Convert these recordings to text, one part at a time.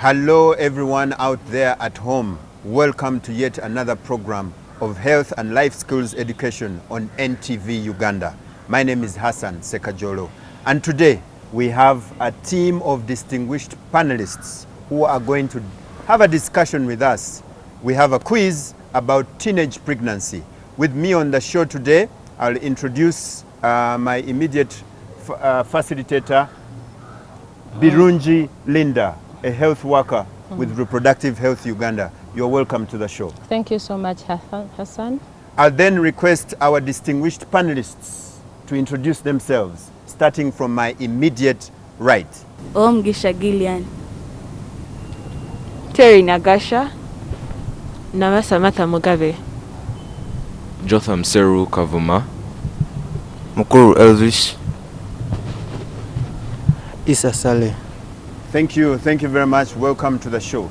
Hello everyone out there at home. Welcome to yet another program of health and life skills education on NTV Uganda. My name is Hassan Sekajolo, and today we have a team of distinguished panelists who are going to have a discussion with us. We have a quiz about teenage pregnancy. With me on the show today, I'll introduce my immediate facilitator, Birungi Linda, a health worker with Reproductive Health Uganda. You're welcome to the show. Thank you so much, Hassan. I'll then request our distinguished panelists to introduce themselves, starting from my immediate right. Gisha Gillian. Terry Nagasha. Namasamata Mugabe. Jotham Seru Kavuma. Mukuru Elvis. Isa Saleh. Thank you very much. Welcome to the show.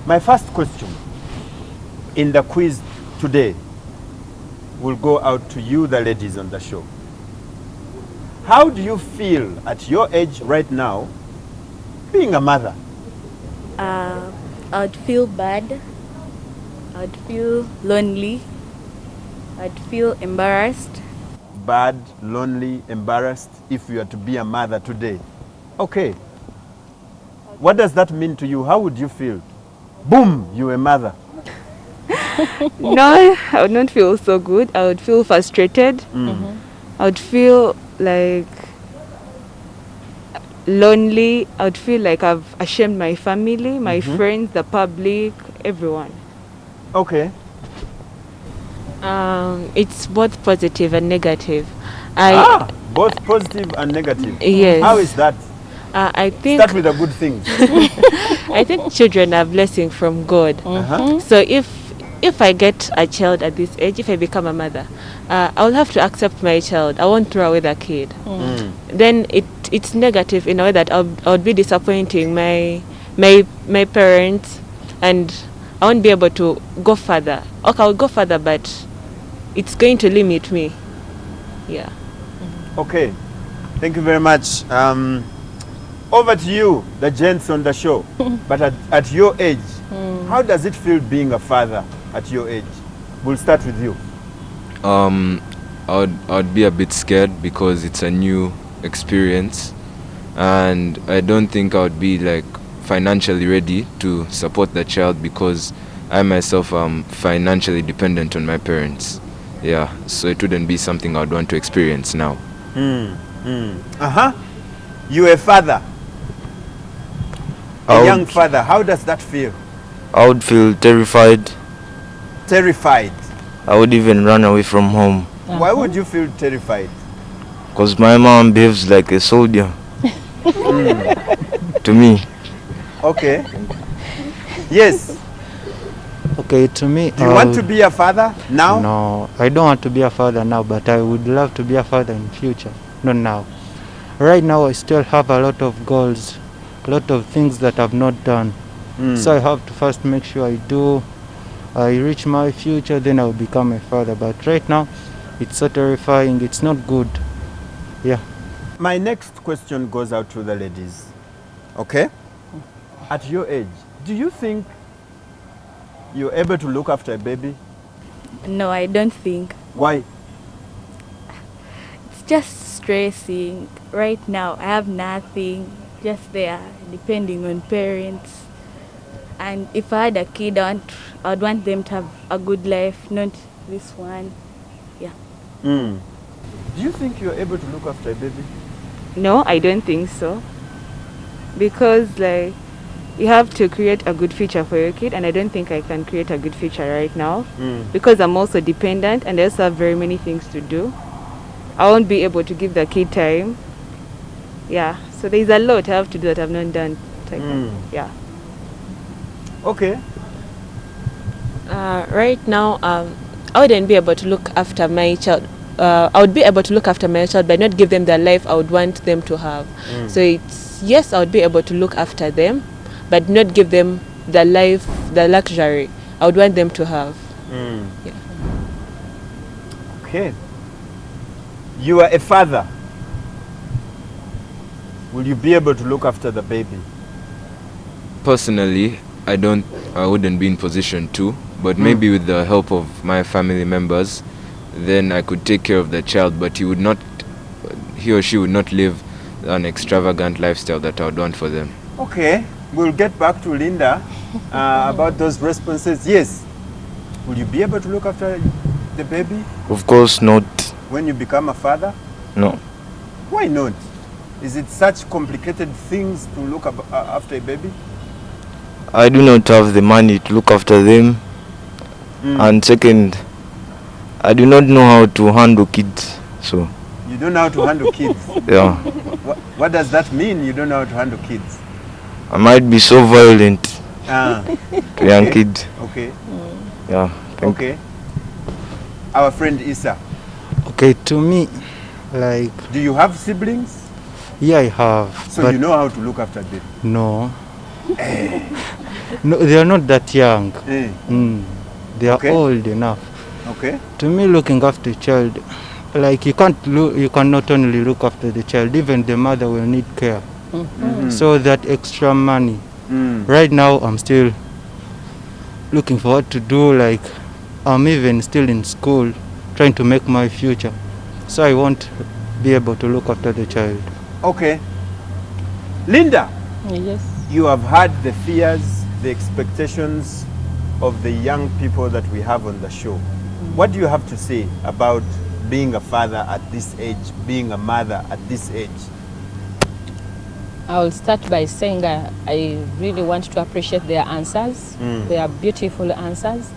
My first question in the quiz today will go out to you, the ladies on the show. How do you feel at your age right now being a mother? I'd feel bad. I'd feel lonely. I'd feel embarrassed. Bad, lonely, embarrassed if you are to be a mother today. Okay. What does that mean to you? How would you feel? Boom, you're a mother. No, I would not feel so good. I would feel frustrated. I would feel like lonely. I would feel like I've ashamed my family, my friends, the public, everyone. Okay. It's both positive and negative. Both positive and negative. Yes. How is that? I think Start with the good things. I think children are blessing from God. So if I get a child at this age, if I become a mother, I'll have to accept my child. I won't throw away the kid. Then it's negative in a way that I'll be disappointing my parents, and I won't be able to go further. Okay, I'll go further, but it's going to limit me. Yeah. Okay. Thank you very much. Over to you, the gents on the show. But at your age, how does it feel being a father at your age? We'll start with you. I'd be a bit scared because it's a new experience, and I don't think I would be like financially ready to support the child because I myself am financially dependent on my parents. Yeah, so it wouldn't be something I'd want to experience now. You're a father. A young father. How does that feel? I would feel terrified. Terrified. I would even run away from home. Why would you feel terrified? Because my mom behaves like a soldier. To me. Okay. Yes. Okay, to me... Do you want to be a father now? No, I don't want to be a father now, but I would love to be a father in future, not now. Right now, I still have a lot of goals, a lot of things that I've not done. So I have to first make sure I reach my future, then I'll become a father. But right now, it's so terrifying, it's not good. Yeah. My next question goes out to the ladies. Okay? At your age, do you think you're able to look after a baby? No, I don't think. Why? It's just stressing. Right now, I have nothing. Just there, depending on parents. And if I had a kid, I'd want them to have a good life, not this one. Yeah. Do you think you're able to look after a baby? No, I don't think so. Because like you have to create a good future for your kid, and I don't think I can create a good future right now because I'm also dependent and I also have very many things to do. I won't be able to give the kid time. Yeah, so there's a lot I have to do that I've not done. Yeah. Okay. Right now, I wouldn't be able to look after my child. I would be able to look after my child but not give them the life I would want them to have. So it's, yes, I would be able to look after them, but not give them the life, the luxury I would want them to have. Yeah. Okay. You are a father. Will you be able to look after the baby? Personally, I wouldn't be in position to, but maybe with the help of my family members, then I could take care of the child, but he or she would not live an extravagant lifestyle that I would want for them. Okay, we'll get back to Linda about those responses. Yes, will you be able to look after the baby Of course not. when you become a father? No. Why not? Is it such complicated things to look after a baby? I do not have the money to look after them. And second, I do not know how to handle kids. So, You don't know how to handle kids. yeah. What does that mean, you don't know how to handle kids? I might be so violent Ah, to young kids. okay, Yeah. Thank okay. Our friend Issa, Okay, to me, like, do you have siblings? yeah, I have. So but you know how to look after them? no. No, they are not that young. Eh, They are Okay. old enough. okay. To me, looking after a child, like, you can not only look after the child, even the mother will need care. So that extra money. Right now, I'm still looking for what to do. Like, I'm even still in school, trying to make my future. So I won't be able to look after the child. Okay. Linda, Yes. you have heard the fears, the expectations of the young people that we have on the show. What do you have to say about being a father at this age, being a mother at this age? I will start by saying I really want to appreciate their answers. They are beautiful answers,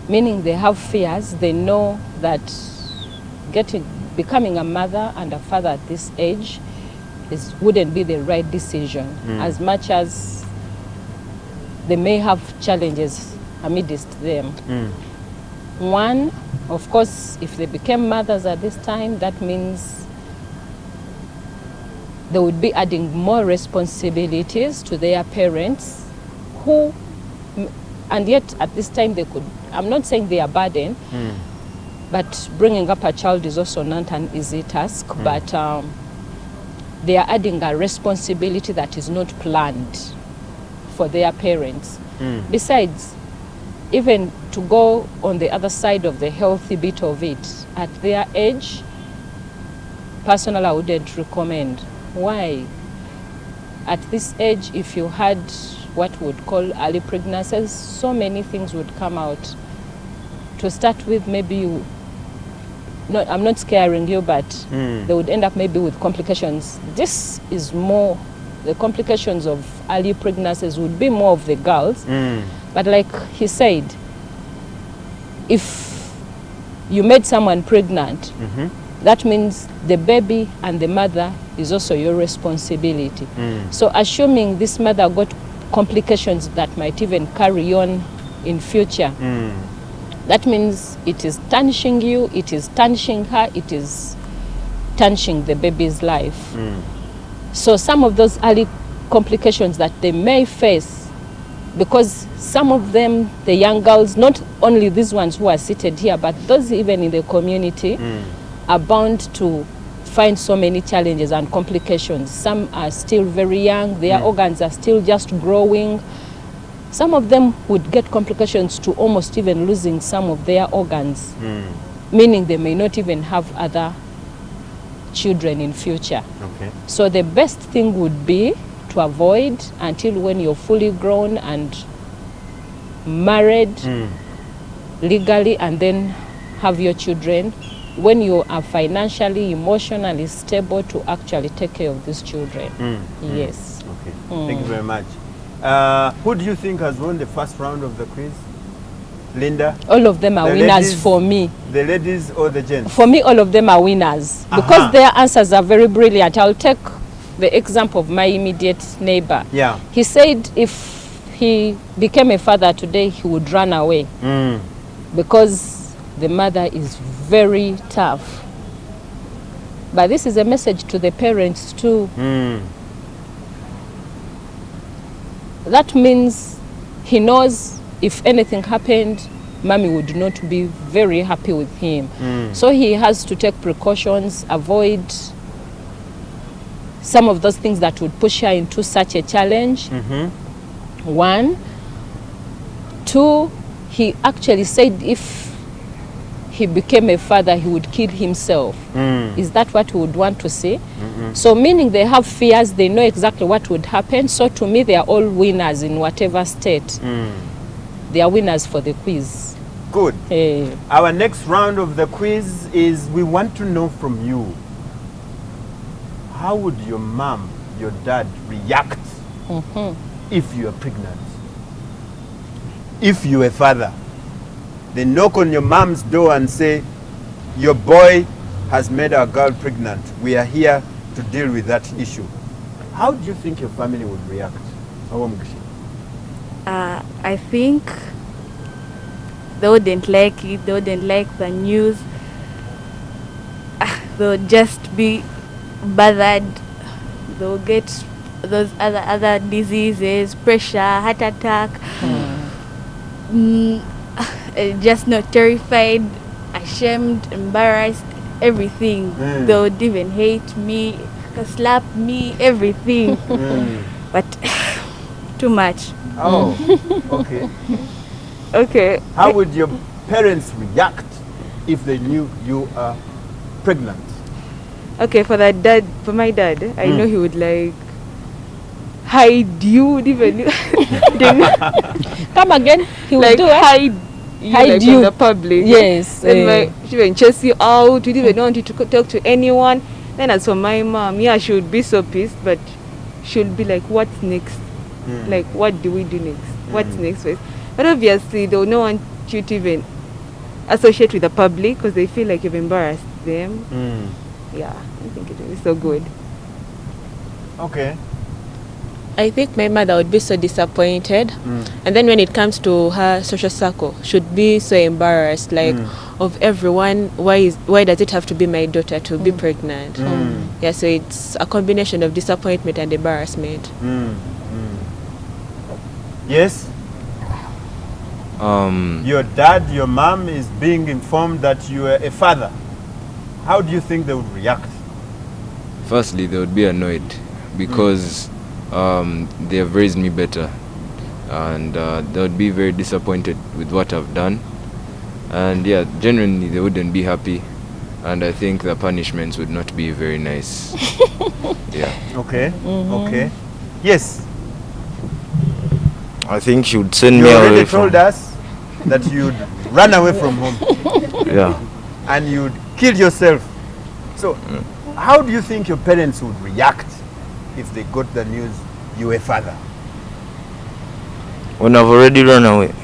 meaning they have fears. They know that becoming a mother and a father at this age wouldn't be the right decision, as much as they may have challenges amidst them. One, of course, if they became mothers at this time, that means they would be adding more responsibilities to their parents, and yet at this time they could, I'm not saying they are burdened, but bringing up a child is also not an easy task, but they are adding a responsibility that is not planned for their parents. Besides, even to go on the other side of the healthy bit of it, at their age, personally, I wouldn't recommend. Why? At this age, if you had what we would call early pregnancies, so many things would come out. To start with, maybe I'm not scaring you, but they would end up maybe with complications. This is more, the complications of early pregnancies would be more of the girls. But like he said, if you made someone pregnant, that means the baby and the mother is also your responsibility. So assuming this mother got complications that might even carry on in future, that means it is tarnishing you, it is tarnishing her, it is tarnishing the baby's life. So some of those early complications that they may face, because some of them, the young girls, not only these ones who are seated here, but those even in the community, are bound to find so many challenges and complications. Some are still very young, their organs are still just growing. Some of them would get complications to almost even losing some of their organs, meaning they may not even have other children in future. Okay. So the best thing would be to avoid until when you're fully grown and married legally, and then have your children when you are financially, emotionally stable to actually take care of these children. Yes. Okay. Thank you very much. Who do you think has won the first round of the quiz? Linda? All of them are The winners ladies- for me. The ladies or the gents? For me, all of them are winners because their answers are very brilliant. I'll take the example of my immediate neighbor. Yeah. He said if he became a father today, he would run away because the mother is very tough. But this is a message to the parents too. That means he knows if anything happened, mommy would not be very happy with him. So he has to take precautions, avoid some of those things that would push her into such a challenge. One. Two, he actually said if he became a father, he would kill himself. Is that what we would want to see? So meaning they have fears, they know exactly what would happen. So to me, they are all winners in whatever state. They are winners for the quiz. Good. Our next round of the quiz is we want to know from you, how would your mom, your dad react if you are pregnant? If you are a father, they knock on your mom's door and say, your boy has made our girl pregnant. We are here to deal with that issue. How do you think your family would react? I think they wouldn't like it. They wouldn't like the news. They'll just be bothered. They'll get those other diseases, pressure, heart attack. Just not terrified, ashamed, embarrassed, everything. They would even hate me, slap me, everything. But too much. Oh, okay. Okay. How would your parents react if they knew you are pregnant? Okay, for my dad, I know he would like hide you, would even Come again, he would like do it? hide you from the public. Yes. Then she would chase you out. We didn't want you to talk to anyone. Then as for my mom, yeah, she would be so pissed, but she would be like, what's next? Like, what do we do next? What's next phase? But obviously, they will not want you to even associate with the public because they feel like you've embarrassed them. Yeah, I think it will be so good. Okay. I think my mother would be so disappointed, and then when it comes to her social circle, should be so embarrassed, like of everyone, why does it have to be my daughter to be pregnant? Yeah, so it's a combination of disappointment and embarrassment. Yes? Your dad, your mom is being informed that you are a father. How do you think they would react? Firstly, they would be annoyed because they have raised me better, and they would be very disappointed with what I've done, and yeah, genuinely they wouldn't be happy, and I think the punishments would not be very nice. Yeah. Okay. Okay. Yes. I think she would send You me already away from. told us that you'd run away from home Yeah. and you'd kill yourself. So, how do you think your parents would react if they got the news you were a father? When I've already run away.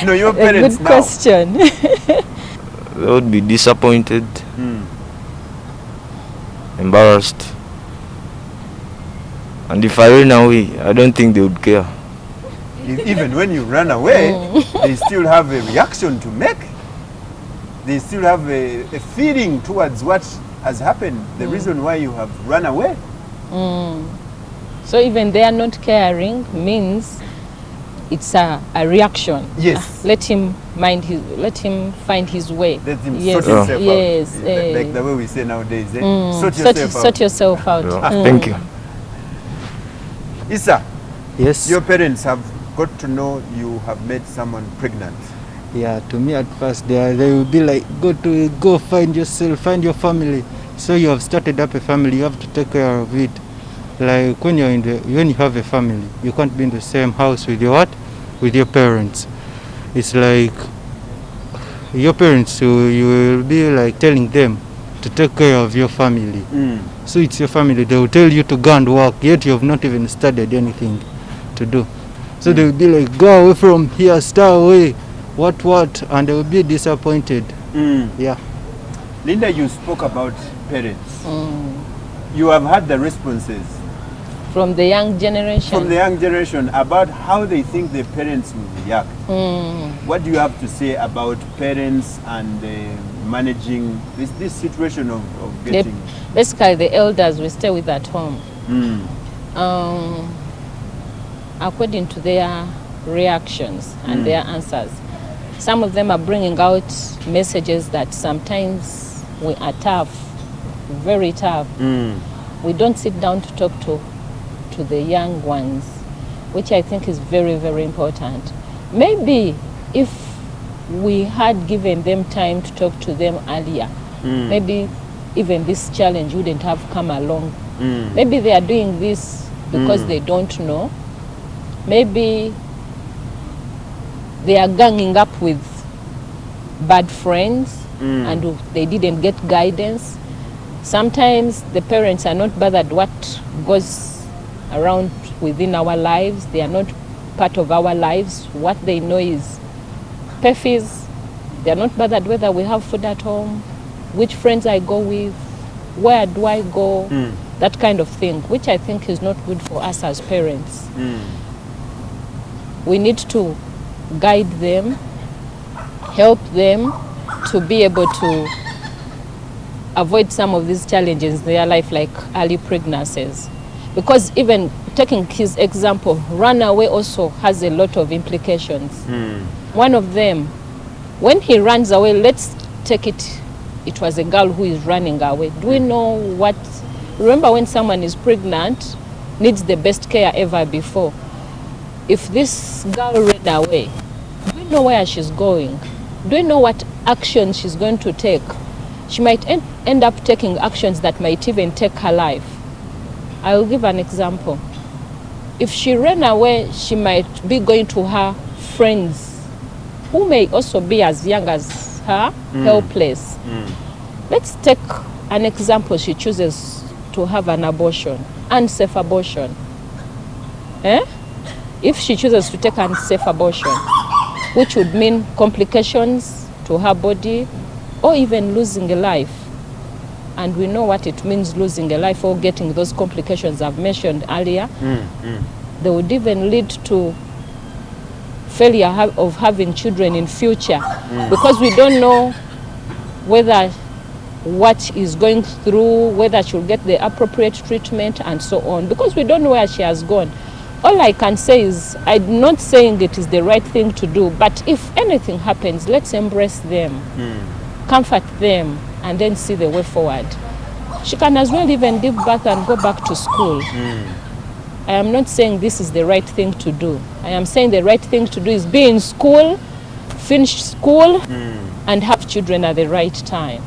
No, your A parents good now. question. They would be disappointed, embarrassed. And if I ran away, I don't think they would care. Even when you run away, they still have a reaction to make. They still have a feeling towards what has happened, the reason why you have run away. So even they are not caring means it's a reaction. Yes. Let him find his way. Let him Yes. sort himself Yes. out. Like the way we say nowadays. Sort yourself out. Sort yourself out. Yeah. Thank you. Issa, Yes. your parents have got to know you have made someone pregnant. Yeah, to me at first they will be like, go find yourself, find your family. So you have started up a family, you have to take care of it. Like when you have a family, you can't be in the same house with with your parents. It's like your parents, you will be like telling them to take care of your family. So it's your family. They will tell you to go and work, yet you have not even studied anything to do. So they will be like, go away from here, stay away, what, and they will be disappointed. Yeah. Linda, you spoke about parents. You have had the responses From the young generation. About how they think their parents will react. What do you have to say about parents and managing this situation of getting... Basically, the elders we stay with at home. According to their reactions and their answers. Some of them are bringing out messages that sometimes we are tough, very tough. We don't sit down to talk to to the young ones, which I think is very, very important. Maybe if we had given them time to talk to them earlier, maybe even this challenge wouldn't have come along. Maybe they are doing this because they don't know. Maybe they are ganging up with bad friends and they didn't get guidance. Sometimes the parents are not bothered what goes around within our lives. They are not part of our lives. What they know is pay fees. They are not bothered whether we have food at home, which friends I go with, where do I go, that kind of thing, which I think is not good for us as parents. We need to guide them, help them to be able to avoid some of these challenges in their life, like early pregnancies. Because even taking his example, runaway also has a lot of implications. One of them, when he runs away, let's take it, it was a girl who is running away. Do we know what, remember when someone is pregnant, needs the best care ever before. If this girl ran away, do we know where she's going? Do we know what action she's going to take? She might end up taking actions that might even take her life. I'll give an example. If she ran away, she might be going to her friends who may also be as young as her, helpless. Let's take an example. She chooses to have an abortion, unsafe abortion. If she chooses to take unsafe abortion, which would mean complications to her body or even losing a life. And we know what it means, losing a life or getting those complications I've mentioned earlier. They would even lead to failure of having children in future, because we don't know whether what is going through, whether she'll get the appropriate treatment and so on, because we don't know where she has gone. All I can say is, I'm not saying it is the right thing to do, but if anything happens, let's embrace them, comfort them, and then see the way forward. She can as well even give birth and go back to school. I am not saying this is the right thing to do. I am saying the right thing to do is be in school, finish school, and have children at the right time.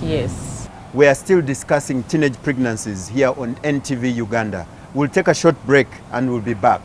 Yes. We are still discussing teenage pregnancies here on NTV Uganda. We'll take a short break and we'll be back.